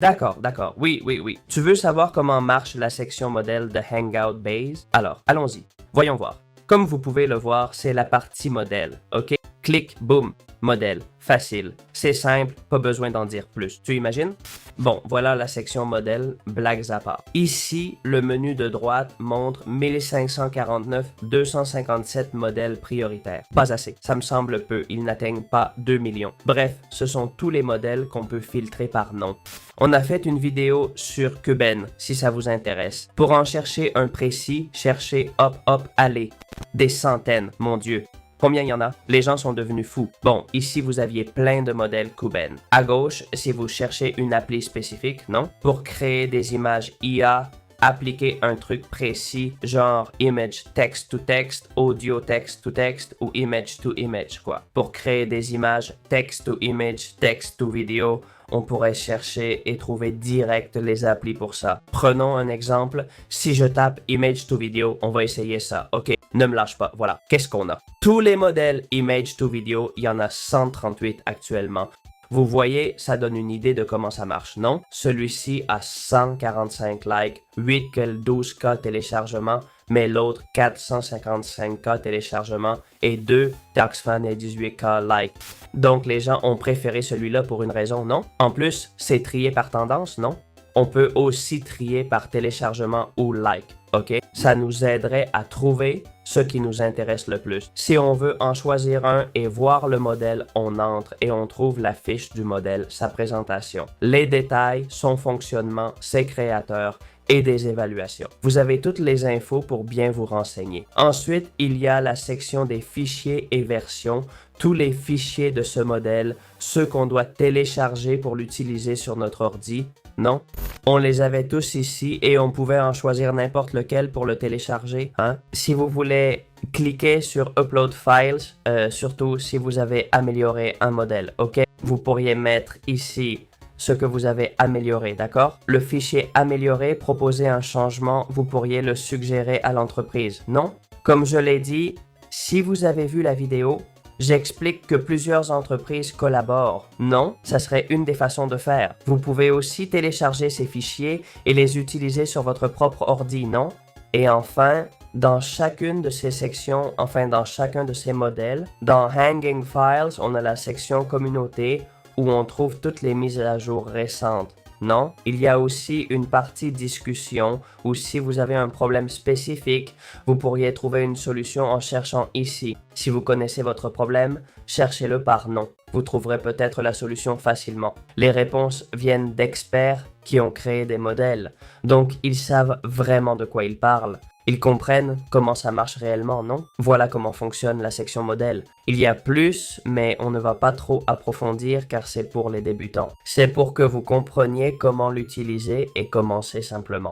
D'accord. Oui, oui, oui. Tu veux savoir comment marche la section modèle de Hangout Base? Alors, allons-y. Voyons voir. Comme vous pouvez le voir, c'est la partie modèle, ok? Clic, boum, modèle. Facile. C'est simple, pas besoin d'en dire plus. Tu imagines? Bon, voilà la section modèle, blagues à part. Ici, le menu de droite montre 1549 257 modèles prioritaires. Pas assez, ça me semble peu, ils n'atteignent pas 2 millions. Bref, ce sont tous les modèles qu'on peut filtrer par nom. On a fait une vidéo sur Kuben, si ça vous intéresse. Pour en chercher un précis, cherchez hop hop allez. Des centaines, mon Dieu. Combien il y en a? Les gens sont devenus fous. Bon, ici vous aviez plein de modèles Kuben. À gauche, si vous cherchez une appli spécifique, non? Pour créer des images IA, appliquer un truc précis, genre image text to text, audio text to text ou image to image, quoi. Pour créer des images text to image, text to video, on pourrait chercher et trouver direct les applis pour ça. Prenons un exemple. Si je tape image to video, on va essayer ça. Ok, ne me lâche pas. Voilà, qu'est-ce qu'on a? Tous les modèles image to video, il y en a 138 actuellement. Vous voyez, ça donne une idée de comment ça marche, non? Celui-ci a 145 likes, 8,12K téléchargements, mais l'autre 455K téléchargements et 2 TaxFan et 18K likes. Donc les gens ont préféré celui-là pour une raison, non? En plus, c'est trié par tendance, non? On peut aussi trier par téléchargement ou like, ok? Ça nous aiderait à trouver ce qui nous intéresse le plus. Si on veut en choisir un et voir le modèle, on entre et on trouve la fiche du modèle, sa présentation, les détails, son fonctionnement, ses créateurs et des évaluations. Vous avez toutes les infos pour bien vous renseigner. Ensuite, il y a la section des fichiers et versions, tous les fichiers de ce modèle, ceux qu'on doit télécharger pour l'utiliser sur notre ordi, non? On les avait tous ici et on pouvait en choisir n'importe lequel pour le télécharger, hein? Si vous voulez cliquer sur Upload Files, surtout si vous avez amélioré un modèle, ok? Vous pourriez mettre ici ce que vous avez amélioré, d'accord? Le fichier amélioré, proposer un changement, vous pourriez le suggérer à l'entreprise, non? Comme je l'ai dit, si vous avez vu la vidéo, j'explique que plusieurs entreprises collaborent. Non, ça serait une des façons de faire. Vous pouvez aussi télécharger ces fichiers et les utiliser sur votre propre ordi, non? Et enfin, dans chacune de ces sections, dans chacun de ces modèles, dans Hanging Files, on a la section communauté où on trouve toutes les mises à jour récentes. Non, il y a aussi une partie discussion où si vous avez un problème spécifique, vous pourriez trouver une solution en cherchant ici. Si vous connaissez votre problème, cherchez-le par nom. Vous trouverez peut-être la solution facilement. Les réponses viennent d'experts qui ont créé des modèles, donc ils savent vraiment de quoi ils parlent. Ils comprennent comment ça marche réellement, non? Voilà comment fonctionne la section modèle. Il y a plus, mais on ne va pas trop approfondir car c'est pour les débutants. C'est pour que vous compreniez comment l'utiliser et commencer simplement.